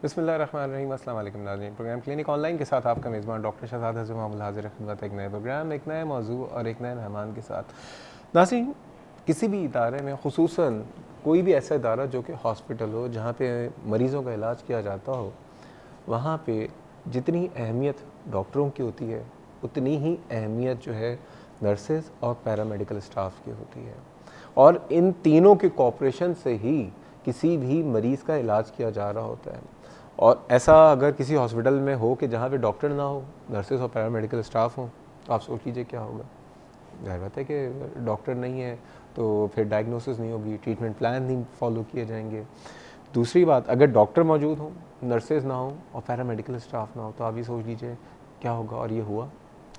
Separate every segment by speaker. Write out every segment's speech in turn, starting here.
Speaker 1: बिस्मिल्लाहिर्रहमानिर्रहीम। अस्सलाम वालेकुम नाज़रीन। प्रोग्राम क्लिनिक ऑनलाइन के साथ आपका मेज़बान डॉक्टर शहजाद हज़रत मोहम्मद हाज़िर खिदमत एक नए प्रोग्राम, एक नए मौजू और एक नए मेहमान के साथ। नाज़रीन, किसी भी इदारे में ख़ुसूसन कोई भी ऐसा इदारा जो कि हॉस्पिटल हो, जहाँ पे मरीज़ों का इलाज किया जाता हो, वहाँ पे जितनी अहमियत डॉक्टरों की होती है उतनी ही अहमियत जो है नर्सेज़ और पैरामेडिकल स्टाफ की होती है। और इन तीनों के कोऑपरेशन से ही किसी भी मरीज़ का इलाज किया जा रहा होता है। और ऐसा अगर किसी हॉस्पिटल में हो कि जहाँ पे डॉक्टर ना हो, नर्सेज और पैरामेडिकल स्टाफ हो, तो आप सोच लीजिए क्या होगा। जाहिर बात है कि डॉक्टर नहीं है तो फिर डायग्नोसिस नहीं होगी, ट्रीटमेंट प्लान नहीं फॉलो किए जाएंगे। दूसरी बात, अगर डॉक्टर मौजूद हो, नर्सेज ना हो और पैरामेडिकल स्टाफ ना हो, तो आप ये सोच लीजिए क्या होगा। और ये हुआ,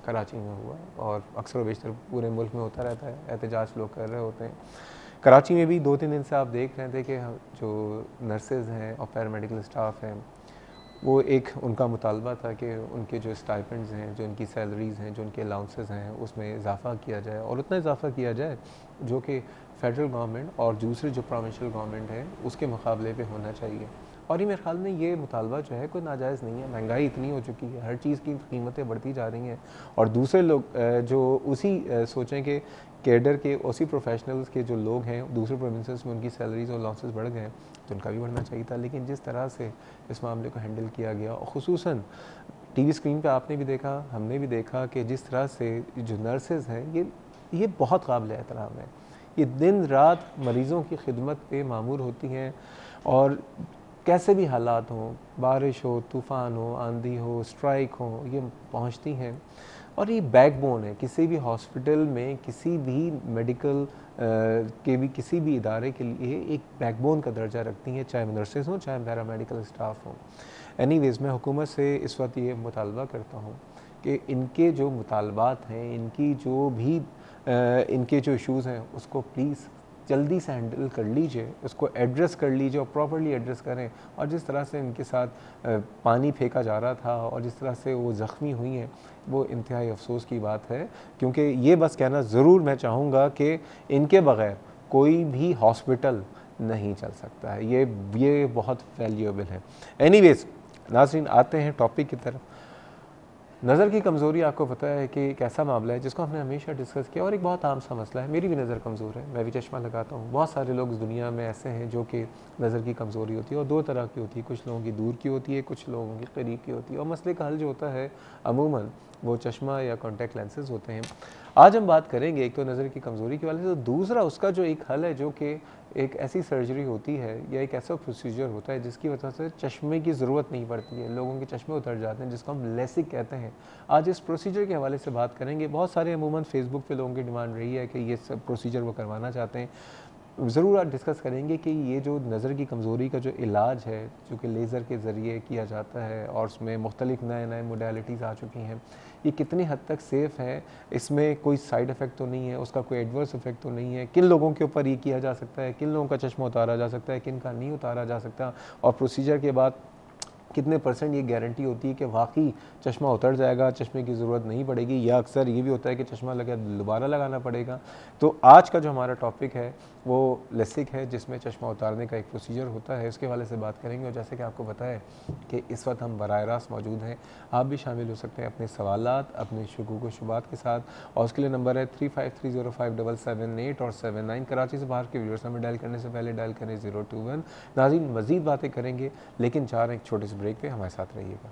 Speaker 1: कराची में हुआ और अक्सर बेशतर पूरे मुल्क में होता रहता है। एहतजाज लोग कर रहे होते हैं। कराची में भी 2-3 दिन से आप देख रहे थे कि जो नर्सेज हैं और पैरामेडिकल स्टाफ हैं, वो एक उनका मुतालबा था कि उनके जो स्टाइपेंड्स हैं, जो उनकी सैलरीज़ हैं, जो उनके अलाउंसेस हैं, उसमें इजाफ़ा किया जाए और उतना इजाफ़ा किया जाए जो कि फ़ेडरल गवर्नमेंट और दूसरे जो प्रोविंशियल गवर्नमेंट है उसके मुकाबले पे होना चाहिए। और ये मेरे ख्याल में ये मुतालबा जो है कोई नाजायज़ नहीं है। महंगाई इतनी हो चुकी है, हर चीज़ की कीमतें बढ़ती जा रही हैं और दूसरे लोग जो उसी सोचें कि कैडर के उसी प्रोफेशनल्स के जो लोग हैं दूसरे प्रोविंसेस में उनकी सैलरीज और लॉसेस बढ़ गए, तो उनका भी बढ़ना चाहिए था। लेकिन जिस तरह से इस मामले को हैंडल किया गया, और ख़ुसूसन टीवी स्क्रीन पे आपने भी देखा, हमने भी देखा कि जिस तरह से जो नर्सेज हैं ये बहुत काबिल एहतराम है। ये दिन रात मरीज़ों की खिदमत पे मामूर होती हैं और कैसे भी हालात हों, बारिश हो, तूफ़ान हो, आंधी हो, स्ट्राइक हो, ये पहुंचती हैं। और ये बैकबोन है किसी भी हॉस्पिटल में, किसी भी मेडिकल के भी किसी भी इदारे के लिए एक बैकबोन का दर्जा रखती हैं, चाहे नर्सेज हों, चाहे पैरामेडिकल स्टाफ हों। एनीवेज़, मैं हुकूमत से इस वक्त ये मुतालबा करता हूँ कि इनके जो मुतालबात हैं, इनकी जो भी इनके जो इश्यूज़ हैं, उसको प्लीज़ जल्दी से हैंडल कर लीजिए, उसको एड्रेस कर लीजिए और प्रॉपर्ली एड्रेस करें। और जिस तरह से इनके साथ पानी फेंका जा रहा था और जिस तरह से वो ज़ख्मी हुई हैं, वो इंतहाई अफसोस की बात है। क्योंकि ये बस कहना ज़रूर मैं चाहूँगा कि इनके बग़ैर कोई भी हॉस्पिटल नहीं चल सकता है। ये बहुत वैल्यूएबल है। एनीवेज़ नाज़रीन, आते हैं टॉपिक की तरफ। नज़र की कमज़ोरी आपको पता है कि एक ऐसा मामला है जिसको हमने हमेशा डिस्कस किया और एक बहुत आम सा मसला है। मेरी भी नज़र कमज़ोर है, मैं भी चश्मा लगाता हूँ। बहुत सारे लोग इस दुनिया में ऐसे हैं जो कि नज़र की कमज़ोरी होती है और दो तरह की होती है। कुछ लोगों की दूर की होती है, कुछ लोगों की करीब की होती है। और मसले का हल जो होता है अमूमन वो चश्मा या कॉन्टैक्ट लेंसेज होते हैं। आज हम बात करेंगे एक तो नज़र की कमज़ोरी के वाले से, तो दूसरा उसका जो एक हल है जो कि एक ऐसी सर्जरी होती है या एक ऐसा प्रोसीजर होता है जिसकी वजह से चश्मे की ज़रूरत नहीं पड़ती है, लोगों के चश्मे उतर जाते हैं, जिसको हम लेसिक कहते हैं। आज इस प्रोसीजर के हवाले से बात करेंगे। बहुत सारे अमूमन फेसबुक पे लोगों की डिमांड रही है कि ये सब प्रोसीजर वो करवाना चाहते हैं। ज़रूर आज डिस्कस करेंगे कि ये जो नज़र की कमज़ोरी का जो इलाज है, जो कि लेज़र के ज़रिए किया जाता है और उसमें मुख्तलिफ नए मोडेलिटीज़ आ चुकी हैं, ये कितनी हद तक सेफ़ है, इसमें कोई साइड इफ़ेक्ट तो नहीं है, उसका कोई एडवर्स इफ़ेक्ट तो नहीं है, किन लोगों के ऊपर ये किया जा सकता है, किन लोगों का चश्मा उतारा जा सकता है, किन का नहीं उतारा जा सकता, और प्रोसीजर के बाद कितने % ये गारंटी होती है कि वाकई चश्मा उतर जाएगा, चश्मे की ज़रूरत नहीं पड़ेगी, या अक्सर ये भी होता है कि चश्मा लगा दोबारा लगाना पड़ेगा। तो आज का जो हमारा टॉपिक है वो लेसिक है, जिसमें चश्मा उतारने का एक प्रोसीजर होता है, उसके हवाले से बात करेंगे। और जैसे कि आपको पता है कि इस वक्त हम बराह रास्त मौजूद हैं, आप भी शामिल हो सकते हैं अपने सवालात, अपने शुकूक व शुबात के साथ। और उसके लिए नंबर है 35305778 और 79। कराची से बाहर के व्यूअर्स हमें डायल करने से पहले डायल करें 021। नाज़रीन, मज़ीद बातें करेंगे लेकिन चाह रहे हैं एक छोटे से ब्रेक पे हमारे साथ रहिएगा।